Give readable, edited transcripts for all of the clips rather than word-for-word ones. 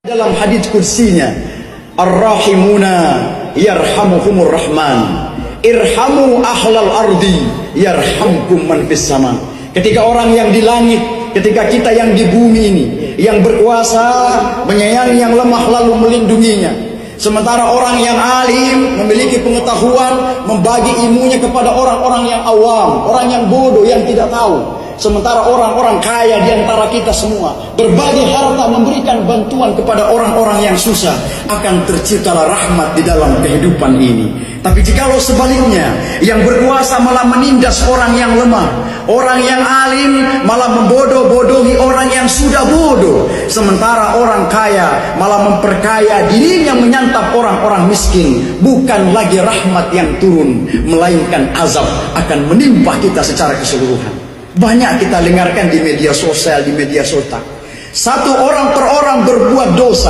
Dalam hadits kursinya, Ar-Rahimuna yarhamuhumur Rahman, irhamu ahlal ardi yarhamkum man fis sama. Ketika orang yang di langit, ketika kita yang di bumi ini, yang berkuasa menyayangi yang lemah lalu melindunginya. Sementara orang yang alim memiliki pengetahuan membagi ilmunya kepada orang-orang yang awam, orang yang bodoh yang tidak tahu. Sementara orang-orang kaya di antara kita semua berbagi harta, memberikan bantuan kepada orang-orang yang susah, akan terciptalah rahmat di dalam kehidupan ini. Tapi jikalau sebaliknya, yang berkuasa malah menindas orang yang lemah, orang yang alim malah membodoh-bodohi orang yang sudah bodoh, sementara orang kaya malah memperkaya dirinya menyantap orang-orang miskin, bukan lagi rahmat yang turun, melainkan azab akan menimpa kita secara keseluruhan. Banyak kita dengarkan di media sosial, di media cetak. Satu orang per orang berbuat dosa.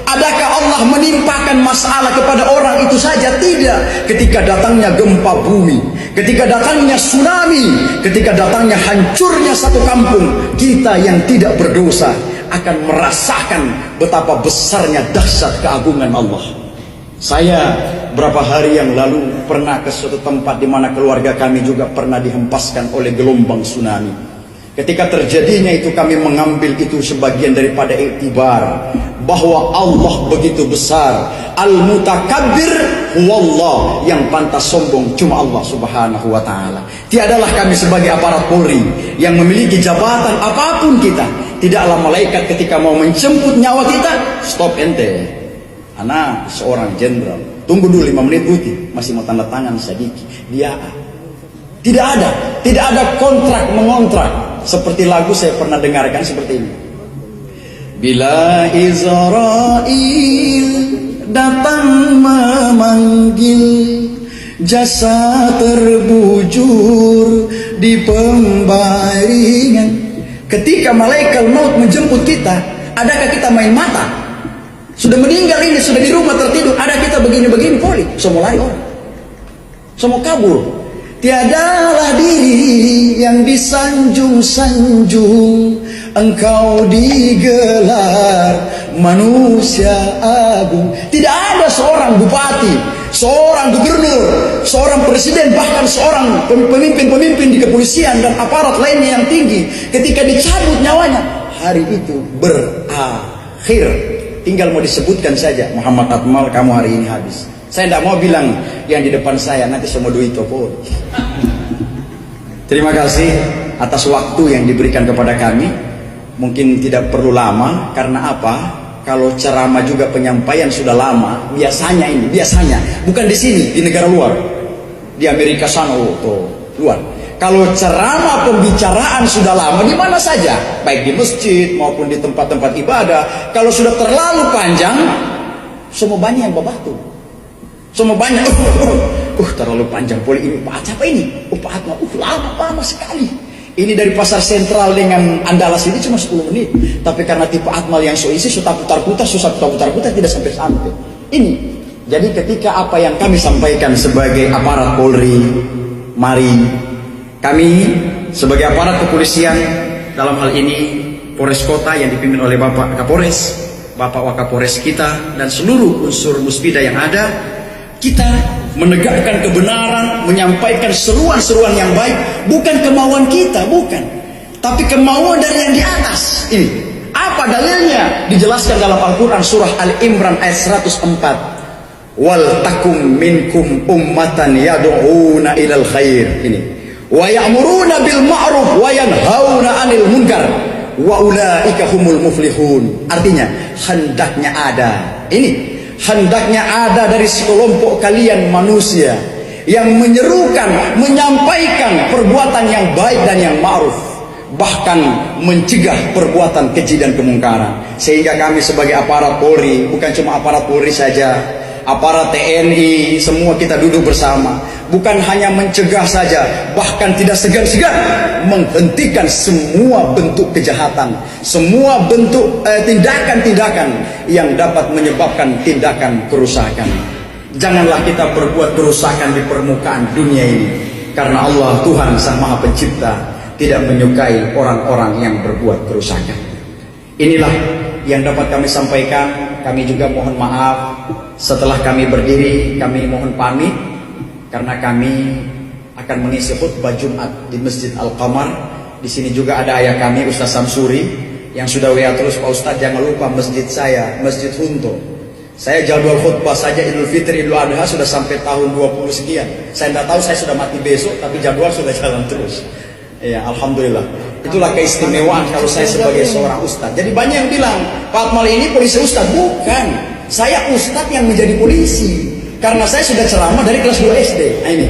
Adakah Allah menimpakan masalah kepada orang itu saja? Tidak. Ketika datangnya gempa bumi, ketika datangnya tsunami, ketika datangnya hancurnya satu kampung, kita yang tidak berdosa akan merasakan betapa besarnya dahsyat keagungan Allah. Saya berapa hari yang lalu pernah ke suatu tempat di mana keluarga kami juga pernah dihempaskan oleh gelombang tsunami. Ketika terjadinya itu, kami mengambil itu sebagian daripada iktibar bahwa Allah begitu besar. Al-Mutakabbir huwallah, yang pantas sombong cuma Allah Subhanahu wa taala. Tiadalah kami sebagai aparat Polri yang memiliki jabatan apapun kita. Tidaklah malaikat ketika mau menjemput nyawa kita, stop ente. Anak seorang jenderal, tunggu dulu 5 menit Guti, masih mau tanda tangan sedikit. Dia tidak ada kontrak mengontrak. Seperti lagu saya pernah dengarkan seperti ini. Bila Israel datang memanggil, jasa terbujur di pembaringan. Ketika malaikat maut menjemput kita, adakah kita main mata? Sudah meninggal ini, sudah di rumah tertidur, ada kita begini-begini poli, semua lari orang, semua kabur. Tiadalah diri yang disanjung-sanjung, engkau digelar manusia agung. Tidak ada seorang bupati, seorang gubernur, seorang presiden, bahkan seorang pemimpin-pemimpin di kepolisian dan aparat lainnya yang tinggi, ketika dicabut nyawanya, hari itu berakhir. Tinggal mau disebutkan saja, Muhammad Akmal, kamu hari ini habis. Saya tidak mau bilang yang di depan saya, nanti semua duit topol. Terima kasih atas waktu yang diberikan kepada kami. Mungkin tidak perlu lama, karena apa? Kalau ceramah juga penyampaian sudah lama, biasanya, bukan di sini, di negara luar, di Amerika sana, luar. Kalau ceramah pembicaraan sudah lama di mana saja, baik di masjid maupun di tempat-tempat ibadah, kalau sudah terlalu panjang, semua banyak yang babatu. Semua banyak, terlalu panjang poli ini, Pak apa ini? Pak Atma, lama sekali. Ini dari pasar sentral dengan Andalas ini cuma 10 menit. Tapi karena tipe Atmal yang so isi, susah putar-putar, tidak sampai-sampai. Ini. Jadi ketika apa yang kami sampaikan sebagai aparat Polri, mari kami sebagai aparat kepolisian, dalam hal ini Polres Kota yang dipimpin oleh Bapak Kapolres, Bapak Wakapolres kita, dan seluruh unsur musbida yang ada, kita menegakkan kebenaran, menyampaikan seruan-seruan yang baik, bukan kemauan kita, bukan, tapi kemauan dari yang di atas. Ini apa dalilnya? Dijelaskan dalam Al-Quran surah Al-Imran ayat 104. Wal takum minkum ummatan yad'una ilal khair. Ini wa ya'muruna bil ma'ruf wa yanhauna 'anil munkar wa ulaika humul muflihun. Artinya hendaknya ada dari sekelompok kalian manusia yang menyerukan, menyampaikan perbuatan yang baik dan yang ma'ruf, bahkan mencegah perbuatan keji dan kemungkaran. Sehingga kami sebagai aparat Polri, bukan cuma aparat Polri saja, aparat TNI, semua kita duduk bersama, bukan hanya mencegah saja, bahkan tidak segan-segan menghentikan semua bentuk kejahatan, semua bentuk tindakan-tindakan yang dapat menyebabkan tindakan kerusakan. Janganlah kita berbuat kerusakan di permukaan dunia ini, karena Allah Tuhan Sang Maha Pencipta tidak menyukai orang-orang yang berbuat kerusakan. Inilah yang dapat kami sampaikan, kami juga mohon maaf. Setelah kami berdiri, kami mohon pamit karena kami akan mengisi khutbah Jumat di Masjid Al-Qamar. Di sini juga ada ayah kami Ustaz Samsuri yang sudah WA terus, Pak Ustaz jangan lupa masjid saya, Masjid Hunto. Saya jadwal khutbah saja Idul Fitri, Idul Adha sudah sampai tahun 20 sekian. Saya tidak tahu saya sudah mati besok, tapi jadwal sudah jalan terus. Ya, alhamdulillah. Itulah keistimewaan kalau saya sebagai seorang ustaz. Jadi banyak yang bilang, Pak Akmal ini polisi ustaz. Bukan. Saya ustaz yang menjadi polisi. Karena saya sudah ceramah dari kelas 2 SD. Nah ini.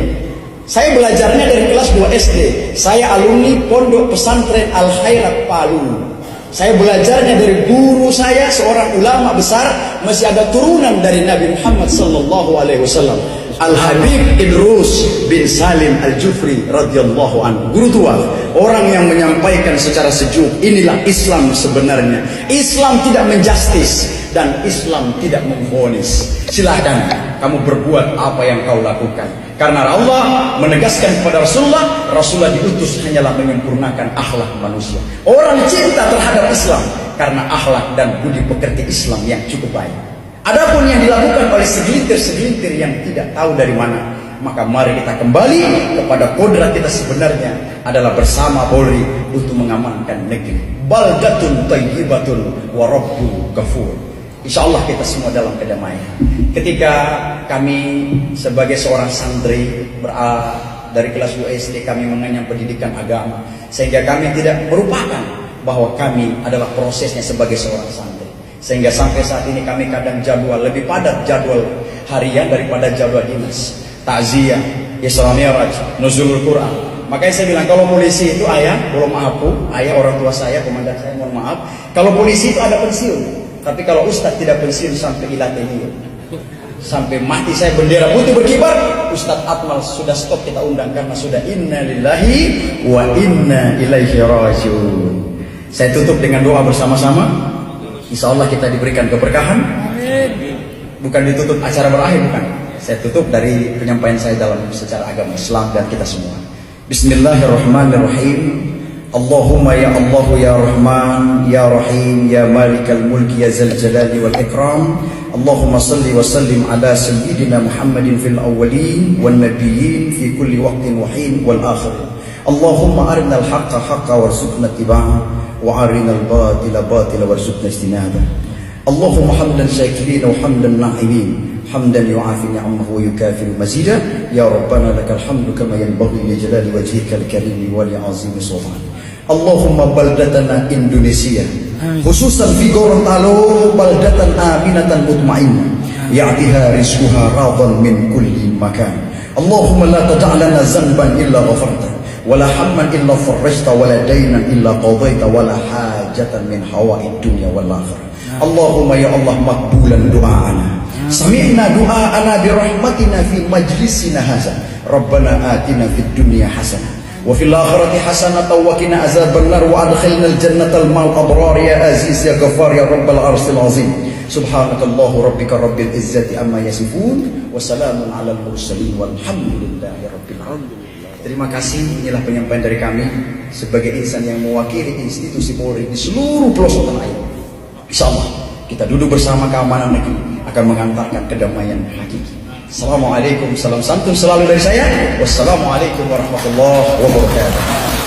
Saya belajarnya dari kelas 2 SD. Saya alumni Pondok Pesantren Al Khairat Palu. Saya belajarnya dari guru saya, seorang ulama besar, masih ada turunan dari Nabi Muhammad sallallahu alaihi wasallam. Al-Habib Idrus bin Salim Al-Jufri radhiyallahu anhu. Guru tua, orang yang menyampaikan secara sejuk, inilah Islam sebenarnya. Islam tidak menjustis dan Islam tidak memvonis. Silahkan kamu berbuat apa yang kau lakukan. Karena Allah menegaskan kepada Rasulullah diutus hanyalah menyempurnakan akhlak manusia. Orang cinta terhadap Islam karena akhlak dan budi pekerti Islam yang cukup baik. Adapun yang dilakukan oleh segelintir-segelintir yang tidak tahu dari mana, maka mari kita kembali kepada kodrat kita sebenarnya adalah bersama Polri untuk mengamankan negeri. Baldatun thayyibatun wa rabbun ghafur. Insyaallah kita semua dalam kedamaian. Ketika kami sebagai seorang santri dari kelas 2 SD kami mengenyam pendidikan agama, sehingga kami tidak merupakan bahwa kami adalah prosesnya sebagai seorang santri. Sehingga sampai saat ini kami kadang jadwal lebih padat jadwal harian daripada jadwal dinas. Takziah, Isra Mi'raj, Nuzulul Quran. Makanya saya bilang kalau polisi itu ayah, belum maaf ayah orang tua saya, komandan saya mohon maaf. Kalau polisi itu ada pensiun. Tapi kalau ustaz tidak pensiun sampai ilatihiyah, sampai mati saya bendera putih berkibar, Ustaz Akmal sudah stop kita undang karena sudah inna lillahi wa inna ilaihi rajiun. Saya tutup dengan doa bersama-sama. Insya Allah kita diberikan keberkahan. Bukan ditutup acara berakhir, bukan. Saya tutup dari penyampaian saya dalam secara agama Islam dan kita semua. Bismillahirrahmanirrahim. Allahumma ya Allah ya Rahman ya Rahim ya Malikal Mulki ya Zal Jalali wal Ikram. Allahumma salli wa sallim ala sayyidina Muhammadin fil awwalin wan nabiyyin fi kulli waqtin wa hin wal akhir. Allahumma arinal haqqa haqqa warzuqna ittiba'ah wa arinal batila batila warzuqna ijtinabah. Allahumma hamdan syakirin wa hamdan na'imin. حمدا يعافي نعمه ويكافئ مزيدا يا ربنا لك الحمد كما ينبغي لجلال وجهك الكريم ولعظيم سلطانك. اللهم بلدتنا إندونيسيا خصوصا في Gorontalo بلدة آمنة مطمئنة يعطيها رزقها راضا من كل مكان. اللهم لا تدع لنا ذنبا إلا غفرته ولا هما إلا فرجت ولا دينا إلا قضيت ولا حاجة من حوائج الدنيا والآخرة. اللهم يا الله مقبولا دعاءنا سمعنا دعاءنا برحمتنا في مجلسنا هذا. ربنا آتنا في الدنيا حسنة وفي الآخرة حسنة وقنا عذاب النار وأدخلنا الجنة مع الأبرار يا عزيز يا غفار يا رب العرش العظيم. سبحانك الله ربك رب العزة عما يصفون وسلام على المرسلين والحمد لله رب العالمين. Terima kasih, inilah penyampaian dari kami sebagai insan yang mewakili institusi Polri di seluruh pelosok tanah air. Insyaallah kita duduk bersama keamanan negeri akan mengantarkan kedamaian hakiki. Assalamualaikum, salam santun selalu dari saya. Wassalamualaikum warahmatullahi wabarakatuh.